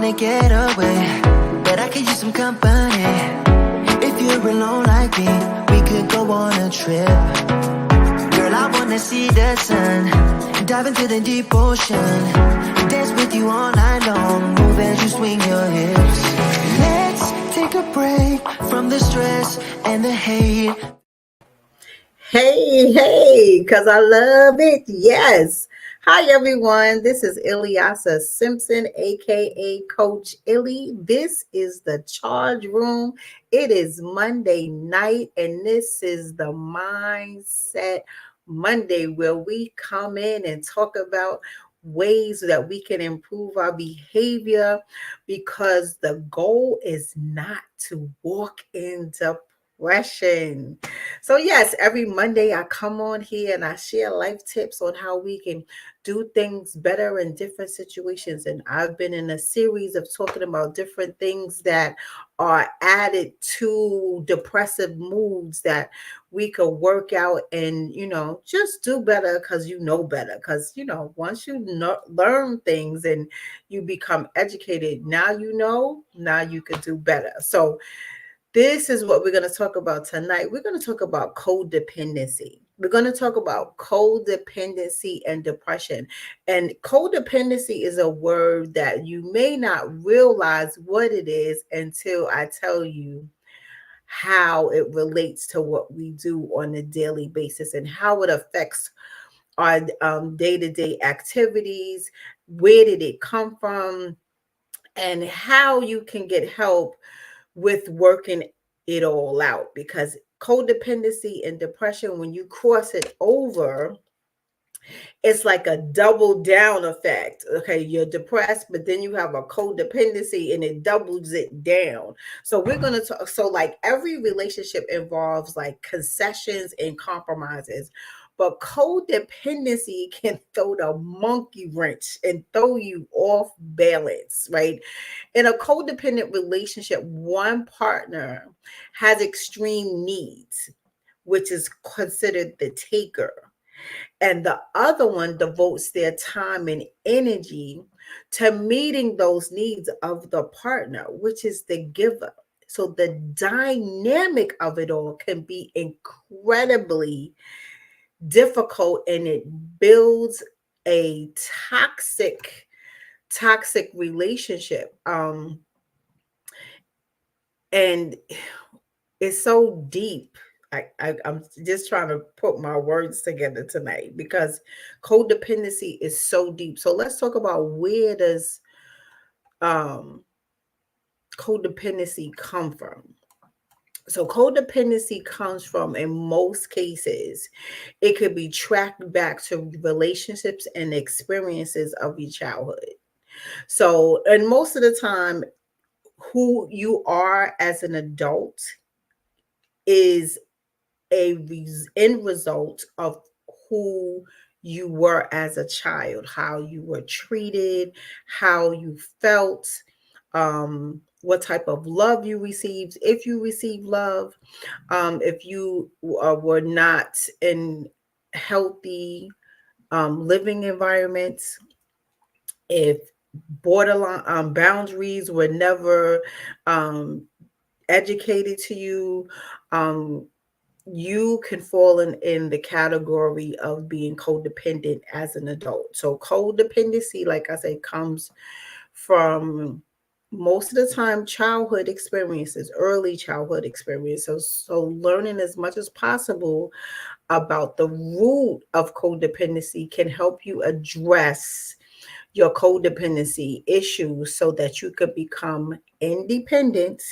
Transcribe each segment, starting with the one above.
wanna get away, but I could use some company. If you're alone like me, we could go on a trip. Girl, I wanna see the sun, dive into the deep ocean, dance with you all night long, move as you swing your hips. Let's take a break from the stress and the hate. Hey, because I love it. Yes. Hi, everyone. This is Ilyasa Simpson, aka Coach Illy. This is the Charge Room. It is Monday night, and this is the Mindset Monday, where we come in and talk about ways that we can improve our behavior, because the goal is not to walk into depression. So, yes, every Monday I come on here and I share life tips on how we can do things better in different situations. And I've been in a series of talking about different things that are added to depressive moods that we could work out and, just do better because you know better. Because, once you learn things and you become educated, now you can do better. So, this is what we're going to talk about tonight. We're going to talk about codependency. We're going to talk about codependency and depression. And codependency is a word that you may not realize what it is until I tell you how it relates to what we do on a daily basis and how it affects our day-to-day activities. Where did it come from? And how you can get help with working it all out, because codependency and depression, when you cross it over, it's like a double down effect. Okay, you're depressed, but then you have a codependency and it doubles it down. So we're going to talk. So, like, every relationship involves like concessions and compromises. But codependency can throw the monkey wrench and throw you off balance, right? In a codependent relationship, one partner has extreme needs, which is considered the taker, and the other one devotes their time and energy to meeting those needs of the partner, which is the giver. So the dynamic of it all can be incredibly difficult, and it builds a toxic relationship. And it's so deep. I'm just trying to put my words together tonight, because codependency is so deep. So let's talk about, where does um, codependency come from? So codependency comes from, in most cases, it could be tracked back to relationships and experiences of your childhood. So, and most of the time, who you are as an adult is end result of who you were as a child, how you were treated, how you felt, what type of love you received, if you received love, if you were not in healthy living environments, if borderline boundaries were never educated to you, um, you can fall in the category of being codependent as an adult. So codependency, like I say, comes from, most of the time, childhood experiences, early childhood experiences. So learning as much as possible about the root of codependency can help you address your codependency issues so that you could become independent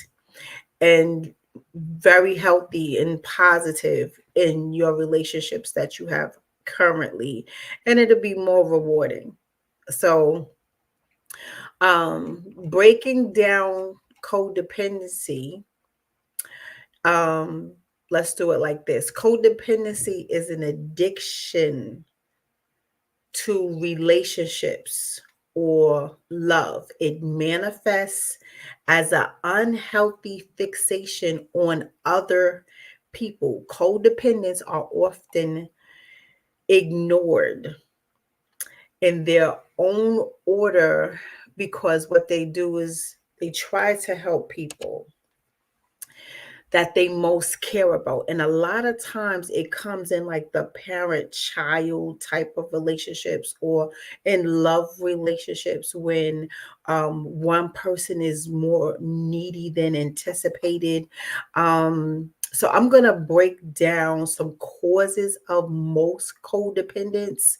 and very healthy and positive in your relationships that you have currently, and it'll be more rewarding. So, breaking down codependency, um, let's do it like this. Codependency is an addiction to relationships or love. It manifests as an unhealthy fixation on other people. Codependents are often ignored in their own order because what they do is they try to help people that they most care about. And a lot of times it comes in like the parent child type of relationships or in love relationships when one person is more needy than anticipated. So I'm going to break down some causes of most codependence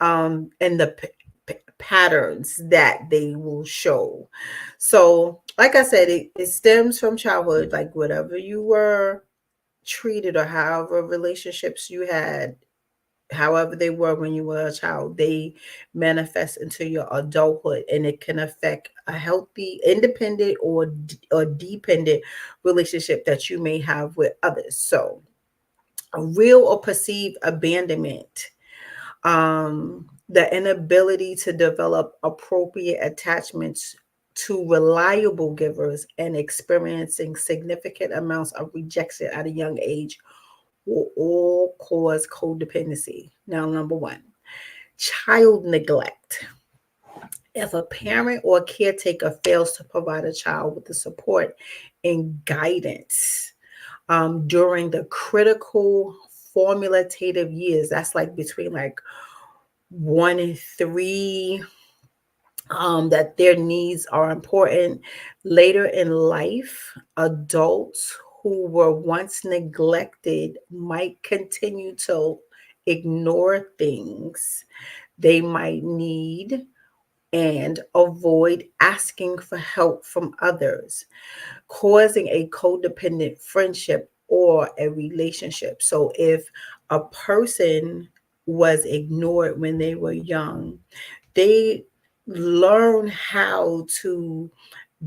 and the patterns that they will show. So, like I said, it stems from childhood, like whatever you were treated or however relationships you had, however they were when you were a child, they manifest into your adulthood, and it can affect a healthy, independent, or dependent relationship that you may have with others. So, a real or perceived abandonment, the inability to develop appropriate attachments to reliable givers, and experiencing significant amounts of rejection at a young age will all cause codependency. Now, number one, child neglect. If a parent or caretaker fails to provide a child with the support and guidance during the critical formulative years, that's like between like 1 and 3, that their needs are important. Later in life, adults who were once neglected might continue to ignore things they might need and avoid asking for help from others, causing a codependent friendship or a relationship. So if a person was ignored when they were young, they learn how to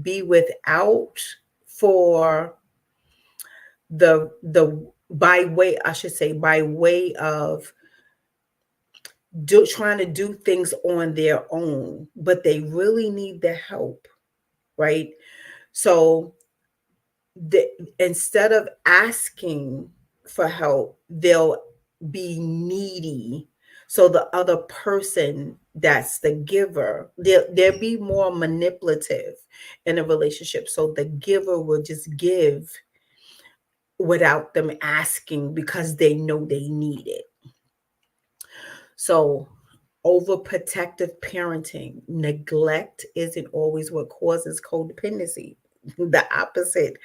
be without for the by way, I should say, by way of trying to do things on their own, but they really need the help, right? So the, instead of asking for help, they'll be needy. So the other person that's the giver, they'll be more manipulative in a relationship. So the giver will just give without them asking because they know they need it. So overprotective parenting, neglect isn't always what causes codependency. The opposite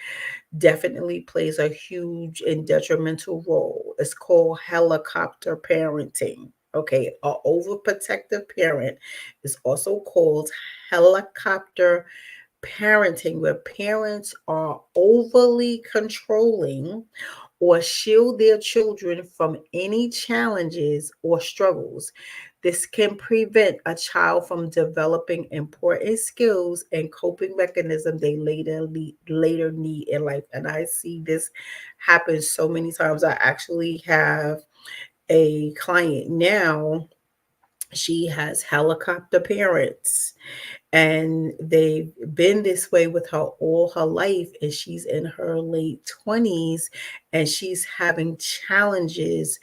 definitely plays a huge and detrimental role. It's called helicopter parenting. Okay, a overprotective parent is also called helicopter parenting, where parents are overly controlling or shield their children from any challenges or struggles. This can prevent a child from developing important skills and coping mechanisms they later need in life. And I see this happen so many times. I actually have a client now. She has helicopter parents, and they've been this way with her all her life, and she's in her late 20s, and she's having challenges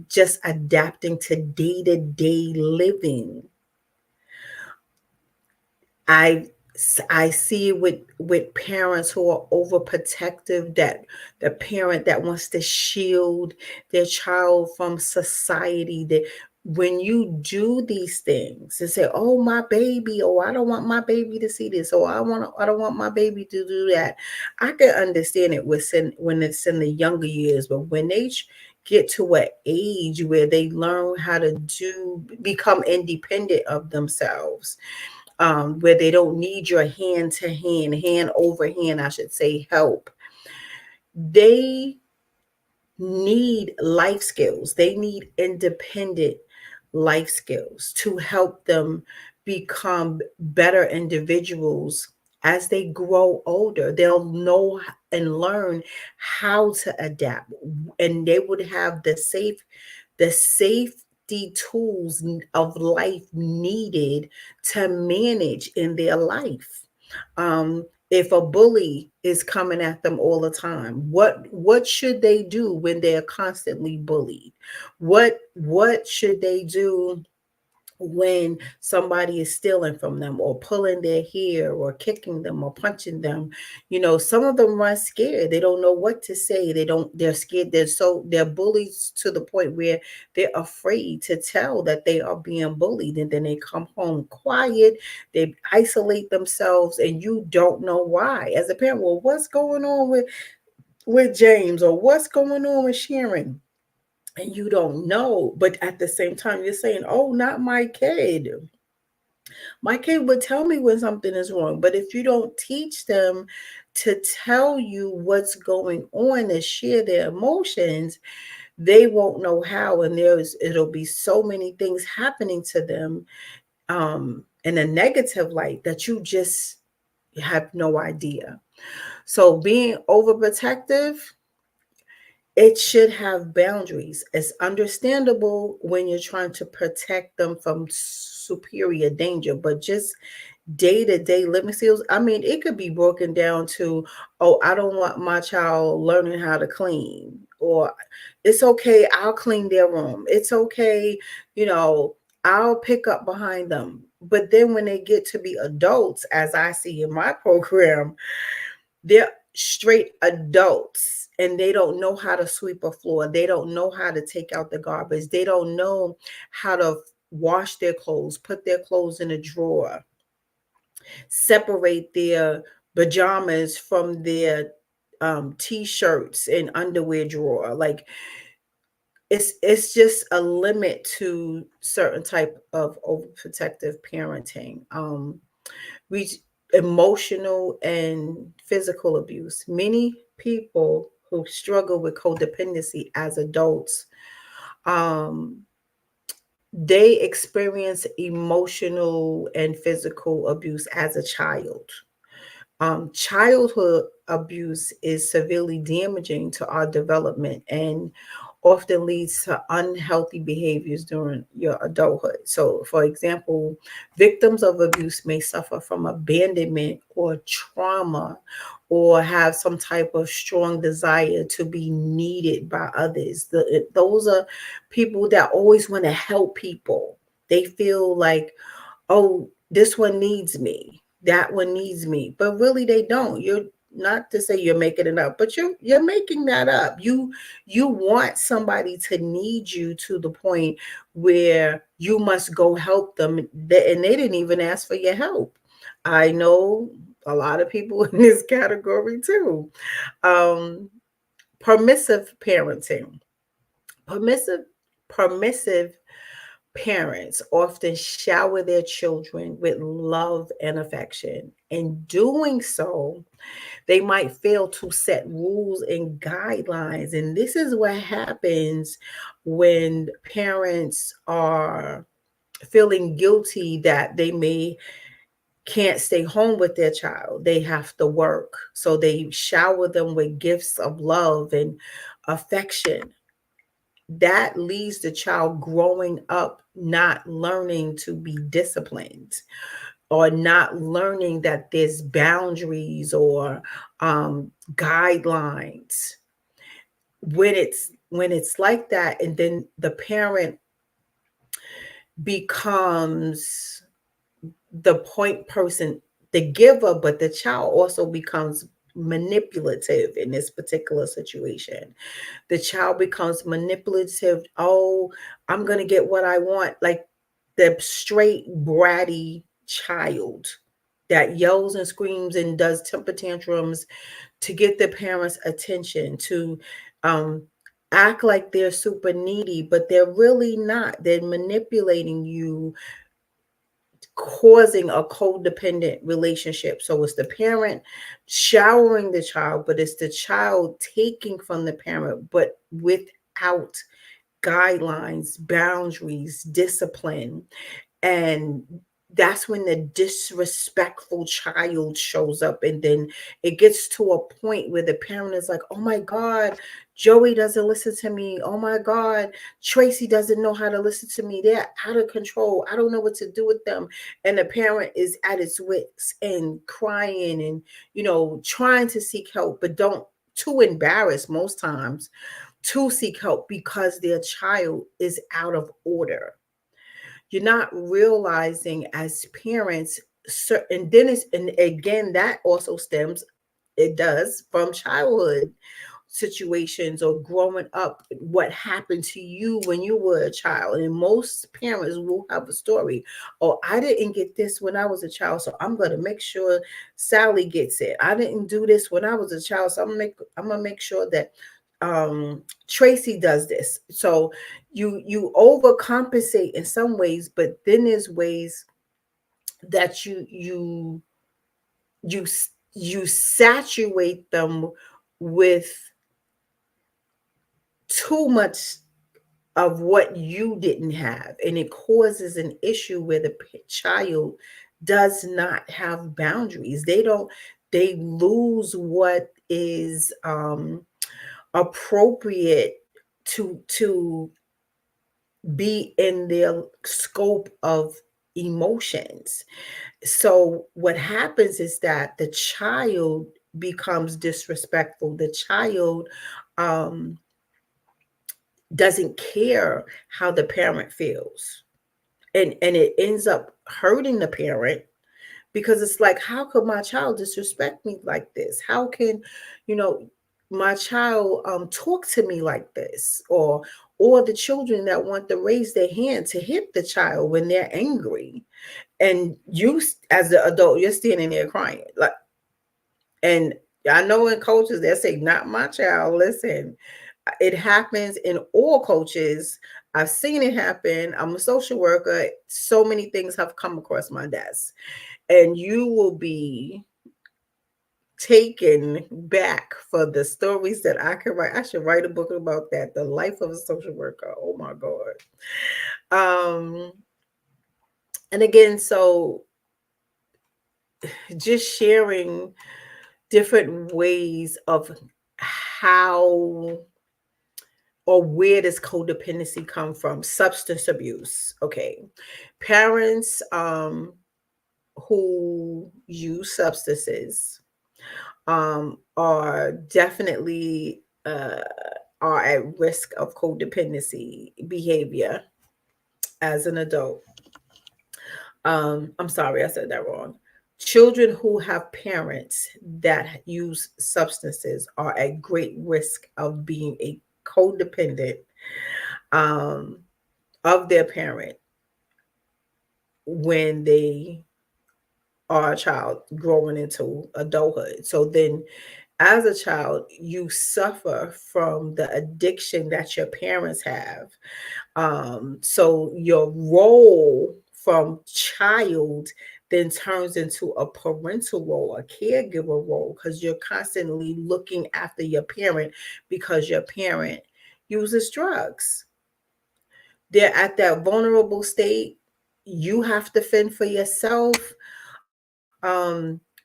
just adapting to day-to-day living. I I see it with parents who are overprotective, that the parent that wants to shield their child from society, that when you do these things and say, oh, my baby, oh, I don't want my baby to see this, or I don't want my baby to do that. I can understand it when it's in the younger years, but when they get to an age where they learn how to become independent of themselves, where they don't need your hand to hand, hand over hand, I should say, help. They need life skills. They need independent life skills to help them become better individuals as they grow older. They'll know and learn how to adapt, and they would have the safety tools of life needed to manage in their life. If a bully is coming at them all the time, what should they do when they're constantly bullied? What should they do when somebody is stealing from them or pulling their hair or kicking them or punching them. Some of them run scared. They don't know what to say. They're scared. They're bullies to the point where they're afraid to tell that they are being bullied. And then they come home quiet. They isolate themselves and you don't know why. As a parent, well, what's going on with James, or what's going on with Sharon? And you don't know, but at the same time you're saying, oh, not my kid. My kid would tell me when something is wrong. But if you don't teach them to tell you what's going on and share their emotions, they won't know how. And it'll be so many things happening to them in a negative light that you just have no idea. So being overprotective, it should have boundaries. It's understandable when you're trying to protect them from superior danger, but just day to day living skills. I mean, it could be broken down to, oh, I don't want my child learning how to clean, or it's okay, I'll clean their room. It's okay, you know, I'll pick up behind them. But then when they get to be adults, as I see in my program, they're straight adults and they don't know how to sweep a floor. They don't know how to take out the garbage. They don't know how to wash their clothes, put their clothes in a drawer, separate their pajamas from their t-shirts and underwear drawer. Like it's just a limit to certain type of overprotective parenting. We Emotional and physical abuse. Many people who struggle with codependency as adults, um, they experience emotional and physical abuse as a child. Childhood abuse is severely damaging to our development and often leads to unhealthy behaviors during your adulthood. So, for example, victims of abuse may suffer from abandonment or trauma or have some type of strong desire to be needed by others. Those are people that always want to help people. They feel like, oh, this one needs me, that one needs me, but really they don't. You're not to say you're making it up, but you're making that up. You want somebody to need you to the point where you must go help them, and they didn't even ask for your help. I know a lot of people in this category too. um Permissive parenting. Permissive parents often shower their children with love and affection. In doing so, they might fail to set rules and guidelines. And this is what happens when parents are feeling guilty that they may can't stay home with their child. They have to work. So they shower them with gifts of love and affection. That leaves the child growing up not learning to be disciplined, or not learning that there's boundaries or guidelines. When it's like that, and then the parent becomes the point person, the giver, but the child also becomes manipulative in this particular situation. The child becomes manipulative. Oh, I'm going to get what I want. Like the straight bratty child that yells and screams and does temper tantrums to get the parents' attention, to um, act like they're super needy, but they're really not. They're manipulating you, causing a codependent relationship. So it's the parent showering the child, but it's the child taking from the parent, but without guidelines, boundaries, discipline. And that's when the disrespectful child shows up. And then it gets to a point where the parent is like, oh my God, Joey doesn't listen to me. Oh my God, Tracy doesn't know how to listen to me. They're out of control. I don't know what to do with them. And the parent is at its wits and crying and, trying to seek help, but don't, too embarrassed most times to seek help because their child is out of order. you're not realizing as parents, and then it's, and again, that also stems, it does, from childhood situations or growing up, what happened to you when you were a child. And most parents will have a story. Oh, I didn't get this when I was a child, so I'm going to make sure Sally gets it. I didn't do this when I was a child, so I'm gonna make sure that Tracy does this. So you overcompensate in some ways, but then there's ways that you you saturate them with too much of what you didn't have, and it causes an issue where the child does not have boundaries. They lose what is appropriate to be in their scope of emotions. So what happens is that the child becomes disrespectful. The child um, doesn't care how the parent feels, and it ends up hurting the parent, because it's like, how could my child disrespect me like this? How can, you know, my child talk to me like this? Or the children that want to raise their hand to hit the child when they're angry, and you as the adult, you're standing there crying, like, and I know in coaches they say, not my child. Listen, it happens in all coaches. I've seen it happen. I'm a social worker. So many things have come across my desk, and you will be taken back for the stories that I can write. I should write a book about that, the life of a social worker. Oh my God. And again, so just sharing different ways of how or where does codependency come from. Substance abuse. Okay. Parents who use substances are definitely are at risk of codependency behavior as an adult. I'm sorry, I said that wrong. Children who have parents that use substances are at great risk of being a codependent um, of their parent when they are a child growing into adulthood. So then, as a child, you suffer from the addiction that your parents have. So your role from child then turns into a parental role, a caregiver role, because you're constantly looking after your parent because your parent uses drugs. They're at that vulnerable state. You have to fend for yourself.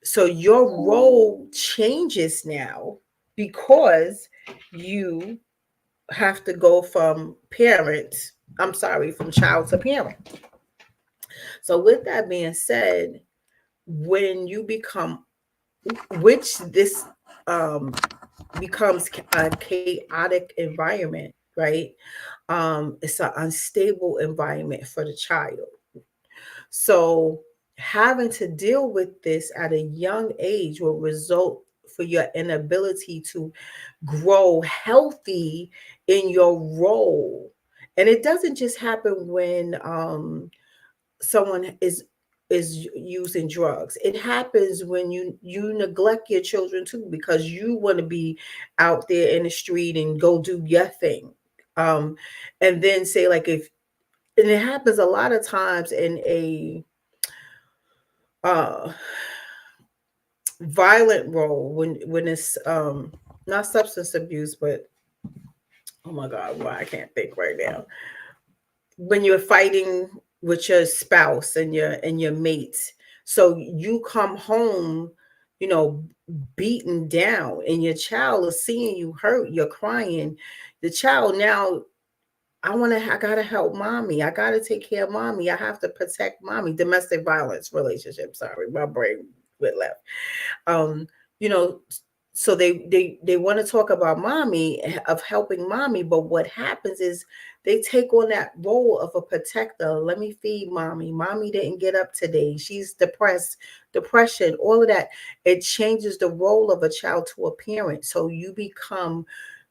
So your role changes now because you have to go from parent, I'm sorry, from child to parent. So with that being said, when you become, which this um, becomes a chaotic environment, right? It's an unstable environment for the child. So having to deal with this at a young age will result for your inability to grow healthy in your role. And it doesn't just happen when someone is using drugs. It happens when you neglect your children too, because you want to be out there in the street and go do your thing. Um, and then say, like, if, and it happens a lot of times in a uh violent role, when it's not substance abuse, but oh my god, well, I can't think right now. When you're fighting with your spouse and your mates, so you come home, you know, beaten down, and your child is seeing you hurt, you're crying. The child now, I gotta help mommy. I gotta take care of mommy. I have to protect mommy. Domestic violence relationship. Sorry, my brain went left. Um, you know, So they want to talk about mommy, of helping mommy, but what happens is they take on that role of a protector. Let me feed mommy. Mommy didn't get up today. She's depressed, depression, all of that. It changes the role of a child to a parent. So you become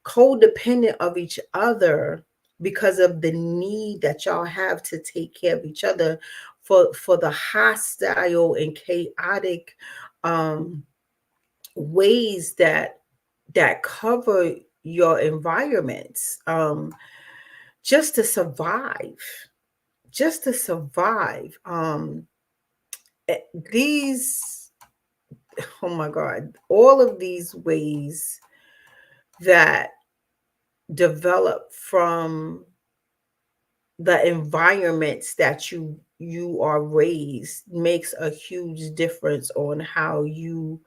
codependent of each other because of the need that y'all have to take care of each other for the hostile and chaotic ways that cover your environments, just to survive, just to survive. These, oh my God, all of these ways that develop from the environments that you are raised makes a huge difference on how you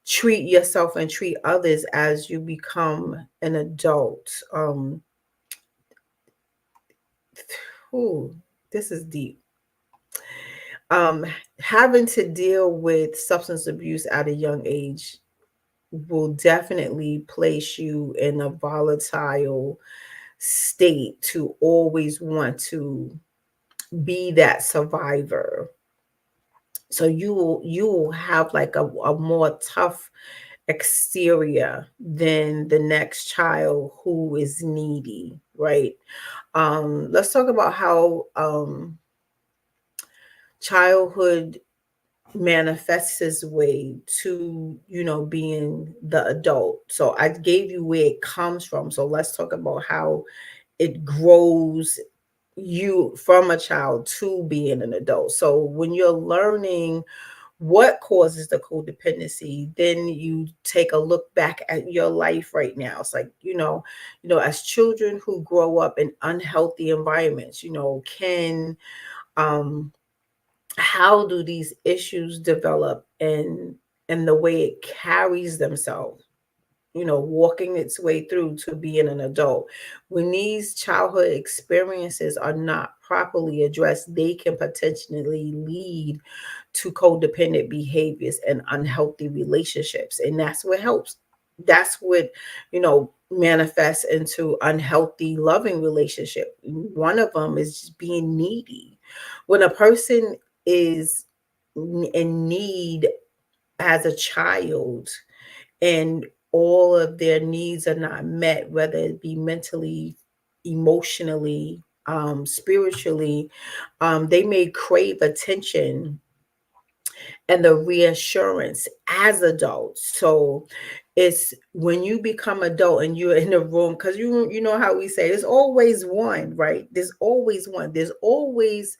treat yourself and treat others as you become an adult. Ooh, this is deep. Um, Having to deal with substance abuse at a young age will definitely place you in a volatile state to always want to be that survivor. So you will have like a more tough exterior than the next child who is needy, right? Let's talk about how childhood manifests its way to, being the adult. So I gave you where it comes from. So let's talk about how it grows you from a child to being an adult. So when you're learning what causes the codependency, then you take a look back at your life right now. It's like, as children who grow up in unhealthy environments, can um how do these issues develop, and the way it carries themselves, walking its way through to being an adult. When these childhood experiences are not properly addressed, they can potentially lead to codependent behaviors and unhealthy relationships. And that's what helps. That's what, manifests into unhealthy loving relationship. One of them is just being needy. When a person is in need as a child, and all of their needs are not met, whether it be mentally, emotionally, spiritually, they may crave attention and the reassurance as adults. So it's when you become adult and you're in a room, because you know how we say there's always one, right? There's always one. There's always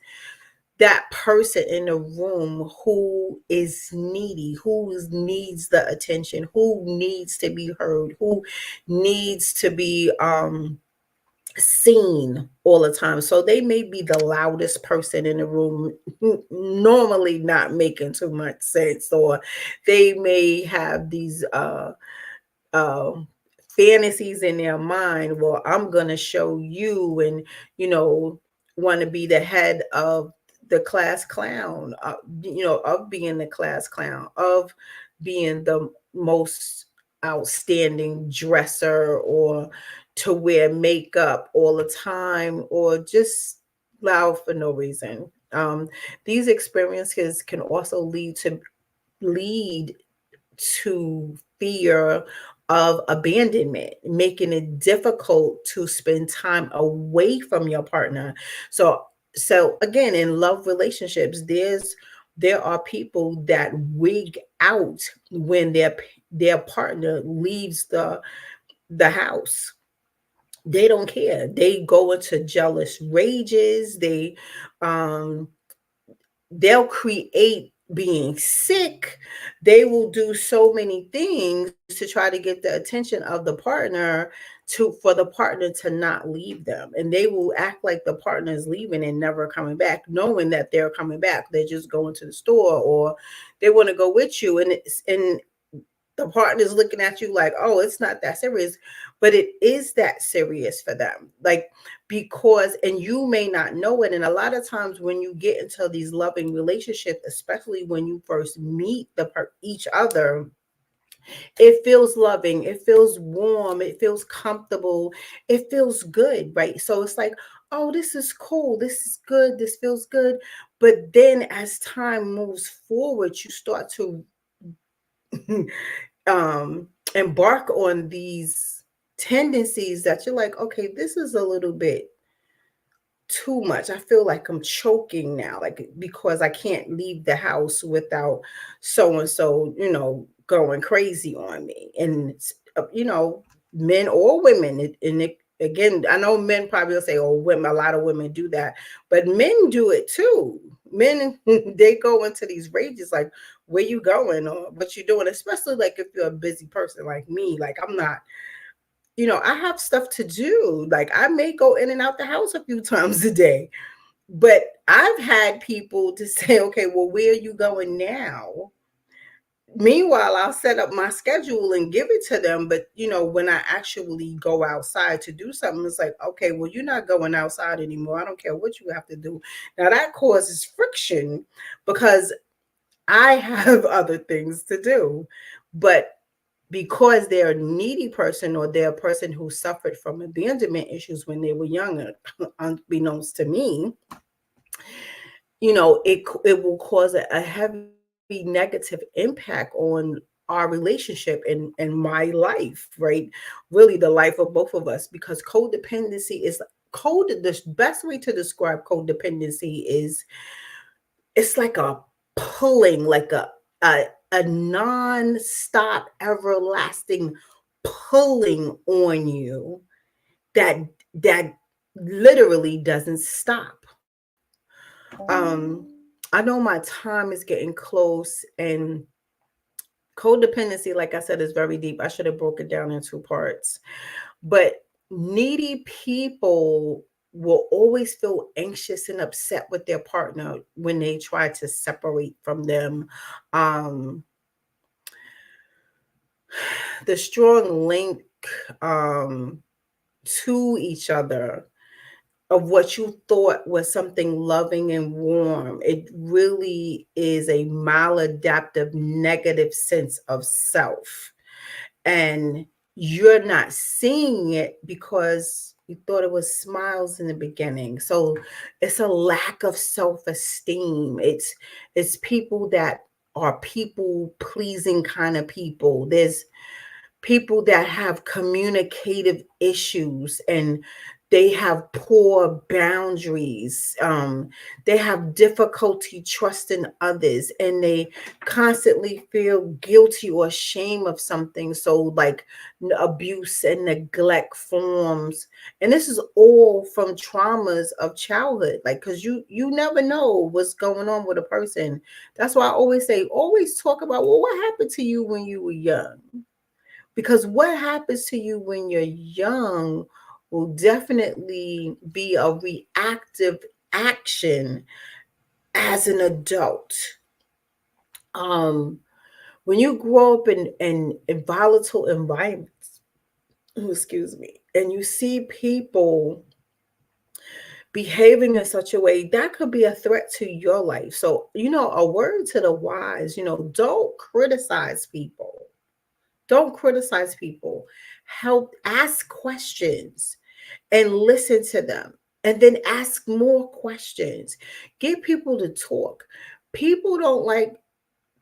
that person in the room who is needy, who needs the attention, who needs to be heard, who needs to be seen all the time. So they may be the loudest person in the room, normally not making too much sense, or they may have these uh fantasies in their mind. Well, I'm gonna show you, and you know want to be the head of the class clown, of being the class clown, of being the most outstanding dresser, or to wear makeup all the time, or just loud for no reason. These experiences can also lead to fear of abandonment, making it difficult to spend time away from your partner. So again, in love relationships, there are people that wig out when their partner leaves the house. They don't care. They go into jealous rages. Um they'll create being sick. They will do so many things to try to get the attention of the partner, to for the partner to not leave them. And they will act like the partner is leaving and never coming back, knowing that they're coming back. They're just going to the store, or they want to go with you, and the partner's looking at you like, oh, it's not that serious. But it is that serious for them. Like, because, and you may not know it. And a lot of times when you get into these loving relationships, especially when you first meet each other, It feels loving, it feels warm, it feels comfortable, it feels good, right? So it's like, oh, this is cool, this is good, this feels good. But then as time moves forward, you start to embark on these tendencies that you're like, okay, this is a little bit too much. I feel like I'm choking now, like because I can't leave the house without so and so, going crazy on me. And men or women. Again, I know men probably will say, "Oh, women." A lot of women do that, but men do it too. Men they go into these rages, like, "Where you going?" or "What you doing?" Especially like if you're a busy person like me. Like I'm not, I have stuff to do. Like I may go in and out the house a few times a day. But I've had people to say, okay, well, where are you going now? Meanwhile, I'll set up my schedule and give it to them. But, when I actually go outside to do something, it's like, okay, well, you're not going outside anymore. I don't care what you have to do. Now, that causes friction because I have other things to do. But because they're a needy person or they're a person who suffered from abandonment issues when they were younger, unbeknownst to me, it will cause a heavy negative impact on our relationship and my life, right? Really the life of both of us, because codependency is the best way to describe codependency is it's like a pulling, like a non-stop everlasting pulling on you that that literally doesn't stop. I know my time is getting close, and codependency, like I said, is very deep. I should have broke it down in two parts. But needy people will always feel anxious and upset with their partner when they try to separate from them. Um, the strong link um, to each other of what you thought was something loving and warm, it really is a maladaptive negative sense of self. And you're not seeing it because you thought it was smiles in the beginning. So it's a lack of self-esteem. It's people that are people pleasing kind of people. There's people that have communicative issues, and they have poor boundaries. They have difficulty trusting others, and they constantly feel guilty or ashamed of something. So, like abuse and neglect forms, and this is all from traumas of childhood. Like, because you never know what's going on with a person. That's why I always say, always talk about, well, what happened to you when you were young, because what happens to you when you're young will definitely be a reactive action as an adult. Um, when you grow up in volatile environments, excuse me, and you see people behaving in such a way that could be a threat to your life. So, a word to the wise, don't criticize people. Don't criticize people. Help, ask questions and listen to them. And then ask more questions. Get people to talk. People don't like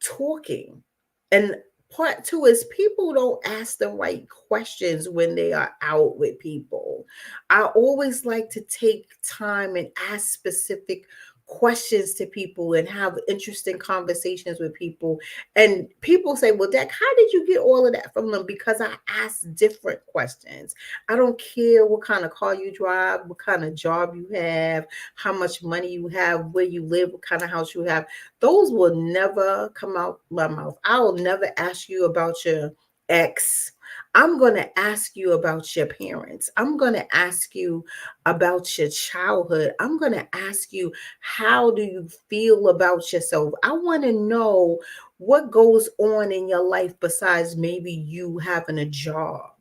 talking. And part two is people don't ask the right questions when they are out with people. I always like to take time and ask specific questions to people and have interesting conversations with people. And people say, well, Deck, how did you get all of that from them? Because I asked different questions. I don't care what kind of car you drive, what kind of job you have, how much money you have, where you live, what kind of house you have. Those will never come out my mouth. I will never ask you about your ex. I'm going to ask you about your parents. I'm going to ask you about your childhood. I'm going to ask you, how do you feel about yourself? I want to know what goes on in your life besides maybe you having a job,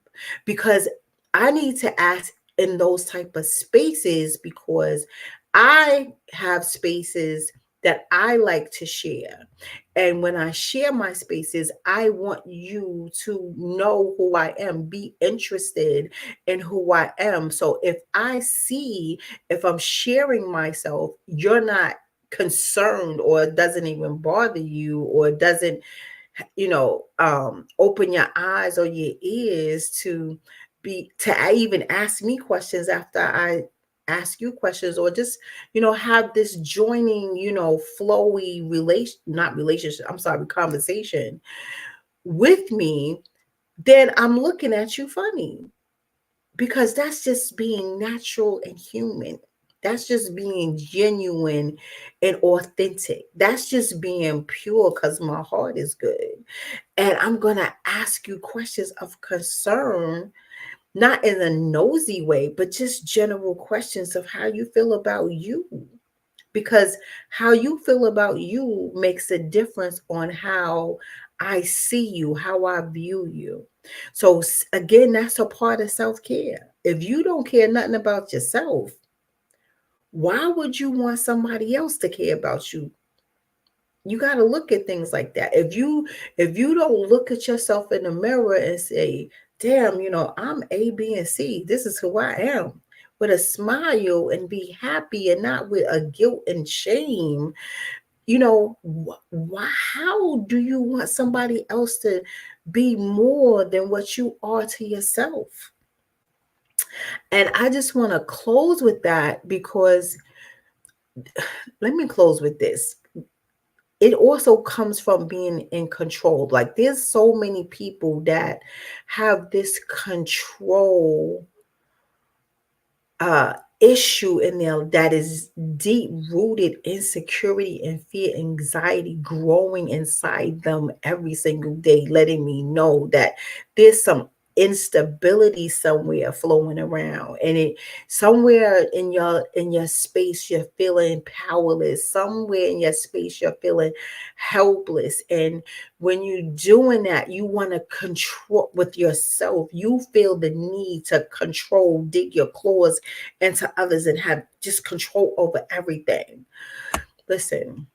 because I need to ask in those type of spaces, because I have spaces that I like to share. And when I share my spaces, I want you to know who I am, be interested in who I am. So if I'm sharing myself, you're not concerned, or it doesn't even bother you, or it doesn't, open your eyes or your ears to even ask me questions after I ask you questions, or just have this joining, flowy not relationship, I'm sorry, conversation with me, then I'm looking at you funny, because that's just being natural and human. That's just being genuine and authentic. That's just being pure, because my heart is good. And I'm going to ask you questions of concern, not in a nosy way, but just general questions of how you feel about you. Because how you feel about you makes a difference on how I see you, how I view you. So, again, that's a part of self care. If you don't care nothing about yourself, why would you want somebody else to care about you? You got to look at things like that. If you don't look at yourself in the mirror and say, damn, I'm A, B, and C, this is who I am, with a smile, and be happy, and not with a guilt and shame, why, how do you want somebody else to be more than what you are to yourself? And I just want to close with that, because let me close with this. It also comes from being in control. Like, there's so many people that have this control issue in there, that is deep rooted insecurity and fear, anxiety growing inside them every single day, letting me know that there's some instability somewhere flowing around, and it somewhere in your space you're feeling powerless, somewhere in your space you're feeling helpless. And when you're doing that, you want to control with yourself, you feel the need to control, dig your claws into others, and have just control over everything. Listen,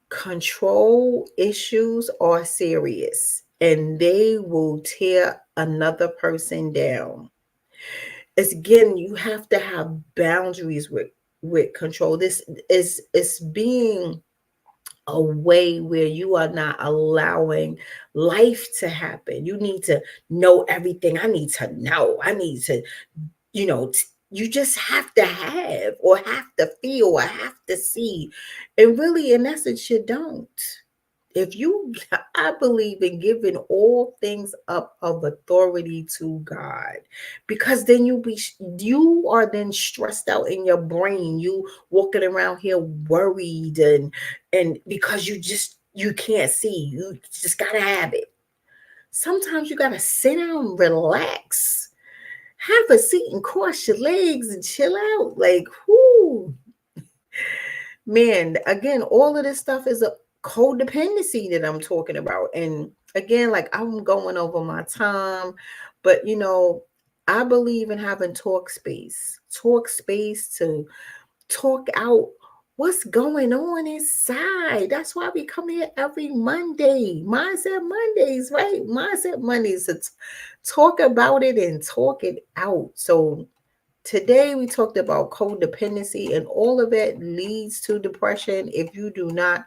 control issues are serious, and they will tear another person down. It's, again, you have to have boundaries with control. This is being a way where you are not allowing life to happen. You need to know everything. I need to know. I need to, you just have to have, or have to feel, or have to see. And really, in essence, you don't. If you, I believe in giving all things up of authority to God, because then you are then stressed out in your brain. You walking around here worried, and because you can't see, you just gotta have it. Sometimes you gotta sit down, relax, have a seat, and cross your legs and chill out. Like, whoo, man, again, all of this stuff is a codependency that I'm talking about. And again, like, I'm going over my time, but I believe in having talk space to talk out what's going on inside. That's why we come here every Monday, Mindset Mondays, right? Mindset Mondays to talk about it and talk it out. So today we talked about codependency, and all of it leads to depression if you do not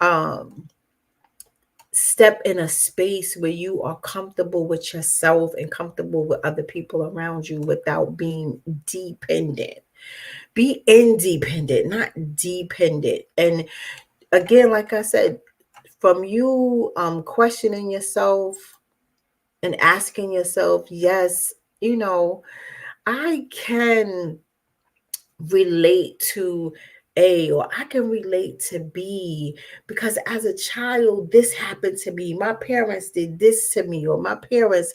um, step in a space where you are comfortable with yourself and comfortable with other people around you without being dependent. Be independent, not dependent. And again, like I said, from you questioning yourself and asking yourself, yes, I can relate to A, or I can relate to B, because as a child, this happened to me. My parents did this to me, or my parents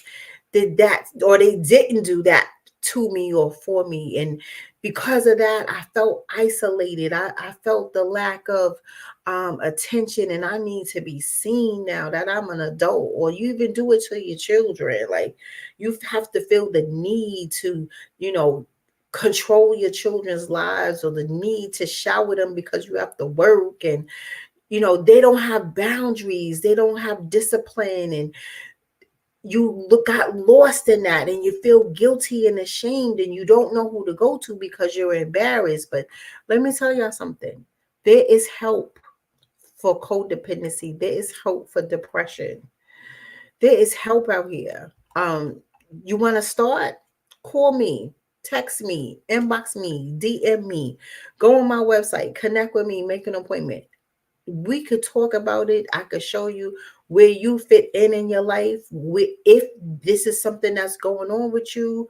did that, or they didn't do that to me or for me. And because of that, I felt isolated. I felt the lack of attention, and I need to be seen now that I'm an adult. Or you even do it to your children. Like, you have to feel the need to, you know, control your children's lives, or the need to shower them because you have to work, and they don't have boundaries, they don't have discipline, and got lost in that, and you feel guilty and ashamed, and you don't know who to go to because you're embarrassed. But let me tell y'all something. There is help for codependency. There is hope for depression. There is help out here. You want to start? Call me, text me, inbox me, DM me, go on my website, connect with me, make an appointment. We could talk about it. I could show you where you fit in your life. If this is something that's going on with you,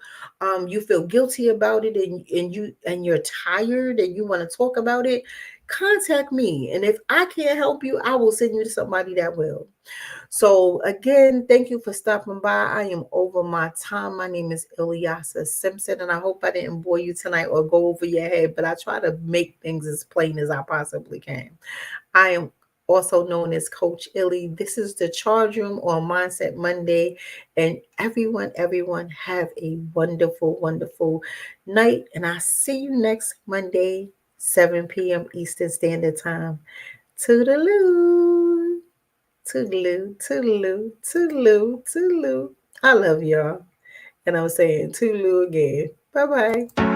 you feel guilty about it, and you're tired and you want to talk about it, contact me. And if I can't help you, I will send you to somebody that will. So again, thank you for stopping by. I am over my time. My name is Ilyasa Simpson, and I hope I didn't bore you tonight or go over your head, but I try to make things as plain as I possibly can. I am also known as Coach Illy. This is the Charge Room on Mindset Monday. And everyone have a wonderful, wonderful night. And I see you next Monday, 7 p.m. Eastern Standard Time. Toodaloo. Toodaloo, toodaloo, toodaloo, toodaloo. I love y'all. And I'm saying toodaloo again. Bye-bye.